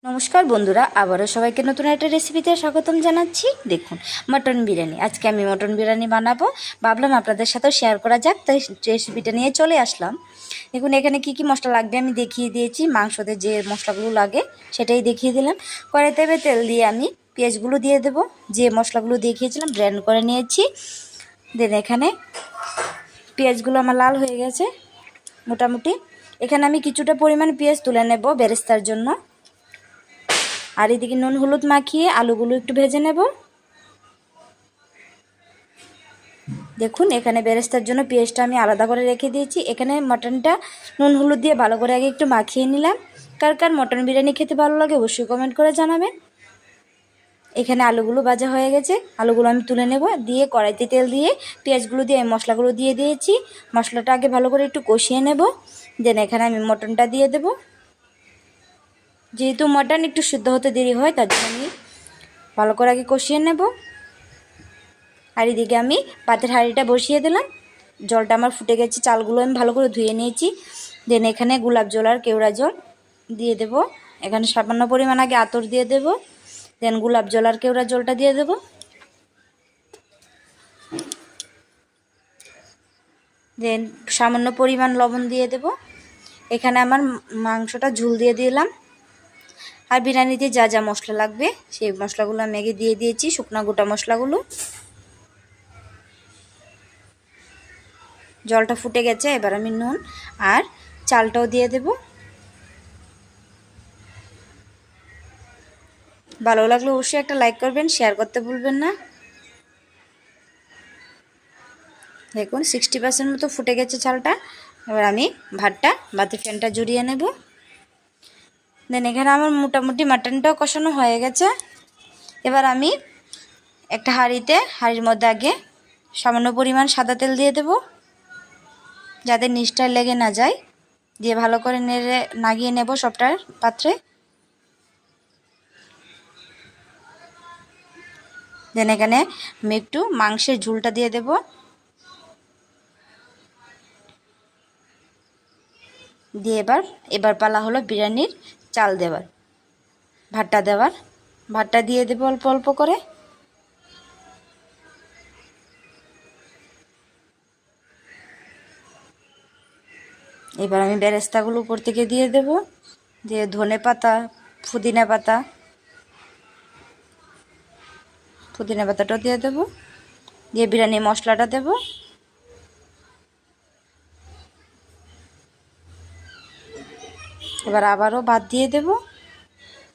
নমস্কার বন্ধুরা, আবারও সবাইকে নতুন একটা রেসিপিতে স্বাগতম জানাচ্ছি। দেখুন, মটন বিরিয়ানি। আজকে আমি মটন বিরিয়ানি বানাবো, ভাবলাম আপনাদের সাথেও শেয়ার করা যাক, তাই রেসিপিটা নিয়ে চলে আসলাম। দেখুন, এখানে কি কি মশলা লাগবে আমি দেখিয়ে দিয়েছি। মাংসতে যে মশলাগুলো লাগে সেটাই দেখিয়ে দিলাম। কড়াইতে তেল দিয়ে আমি পেঁয়াজগুলো দিয়ে দেবো। যে মশলাগুলো দেখিয়েছিলাম ব্লেন্ড করে নিয়েছি। দেন এখানে পেঁয়াজগুলো আমার লাল হয়ে গেছে মোটামুটি। এখানে আমি কিছুটা পরিমাণ পেঁয়াজ তুলে নেব বেরেস্তার জন্য। আর এদিকে নুন হলুদ মাখিয়ে আলুগুলো একটু ভেজে নেব। দেখুন, এখানে বেরেস্তার জন্য পেঁয়াজটা আমি আলাদা করে রেখে দিয়েছি। এখানে মটনটা নুন হলুদ দিয়ে ভালো করে আগে একটু মাখিয়ে নিলাম। কার কার মটন বিরিয়ানি খেতে ভালো লাগে অবশ্যই কমেন্ট করে জানাবেন। এখানে আলুগুলো ভাজা হয়ে গেছে, আলুগুলো আমি তুলে নেব। দিয়ে কড়াইতে তেল দিয়ে পেঁয়াজগুলো দিয়ে আমি মশলাগুলো দিয়ে দিয়েছি। মশলাটা আগে ভালো করে একটু কষিয়ে নেব। দেন এখানে আমি মটনটা দিয়ে দেব। যেহেতু মটন একটু সিদ্ধ হতে দেরি হয়, তার জন্য আমি ভালো করে আগে কষিয়ে নেব। আর এদিকে আমি পাতের হাঁড়িটা বসিয়ে দিলাম। জলটা আমার ফুটে গেছে, চালগুলো আমি ভালো করে ধুয়ে নিয়েছি। দেন এখানে গোলাপ জল আর কেওড়া জল দিয়ে দেব। এখানে সামান্য পরিমাণ আগে আতর দিয়ে দেব। দেন গোলাপ জল আর কেওড়া জলটা দিয়ে দেব। দেন সামান্য পরিমাণ লবণ দিয়ে দেব। এখানে আমার মাংসটা ঝুল দিয়ে দিলাম। আর বিরিয়ানিতে যা যা মশলা লাগবে সেই মশলাগুলো আমি আগে দিয়ে দিয়েছি, শুকনো গোটা মশলাগুলো। জলটা ফুটে গেছে, এবার আমি নুন আর চালটাও দিয়ে দেব। ভালো লাগলে অবশ্যই একটা লাইক করবেন, শেয়ার করতে ভুলবেন না। দেখুন 60% মতো ফুটে গেছে চালটা। এবার আমি ভাতটা বাতি ফ্যানটা জড়িয়ে নেব। দেন এখানে আমার মোটামুটি মাটনটাও কষানো হয়ে গেছে। এবার আমি একটা হাঁড়ির মধ্যে আগে সামান্য পরিমাণ সাদা তেল দিয়ে দেব, যাতে নিচটা লেগে না যায়। দিয়ে ভালো করে নেড়ে নাগিয়ে নেব সবটার পাত্রে। দেন এখানে আমি একটু মাংসের ঝোলটা দিয়ে দেব। দিয়ে এবার পালা হলো বিরিয়ানির চাল দেওয়ার, ভাতটা দিয়ে দেবো অল্প অল্প করে। এবার আমি বেরেস্তাগুলো উপর থেকে দিয়ে দেব। দিয়ে ধনে পাতা, পুদিনা পাতাটাও দিয়ে দেব। দিয়ে বিরিয়ানি মশলাটা দেব। এবার আবারও ভাত দিয়ে দেব।